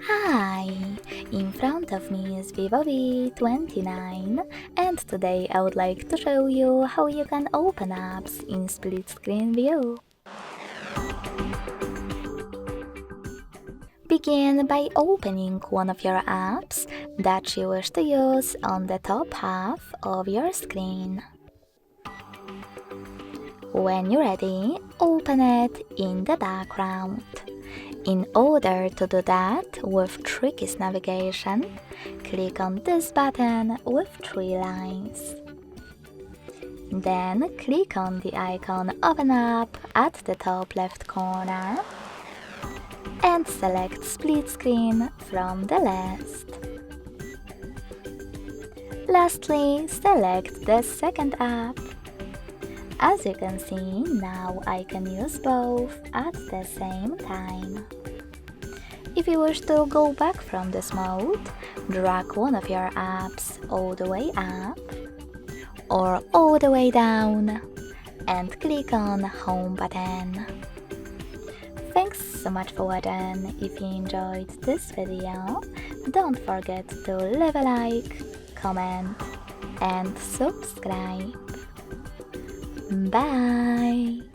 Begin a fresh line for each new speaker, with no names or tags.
Hi! In front of me is VIVO V29 and today I would like to show you how you can open apps in split screen view. Begin by opening one of your apps that you wish to use on the top half of your screen. When you're ready, open it in the background. In order to do that with trickiest navigation, click on this button with 3 lines. Then click on the icon of an app at the top left corner and select split screen from the list. Lastly, select the second app. As you can see, now I can use both at the same time. If you wish to go back from this mode, drag one of your apps all the way up or all the way down and click on Home button. Thanks so much for watching. If you enjoyed this video, don't forget to leave a like, comment and subscribe. Bye!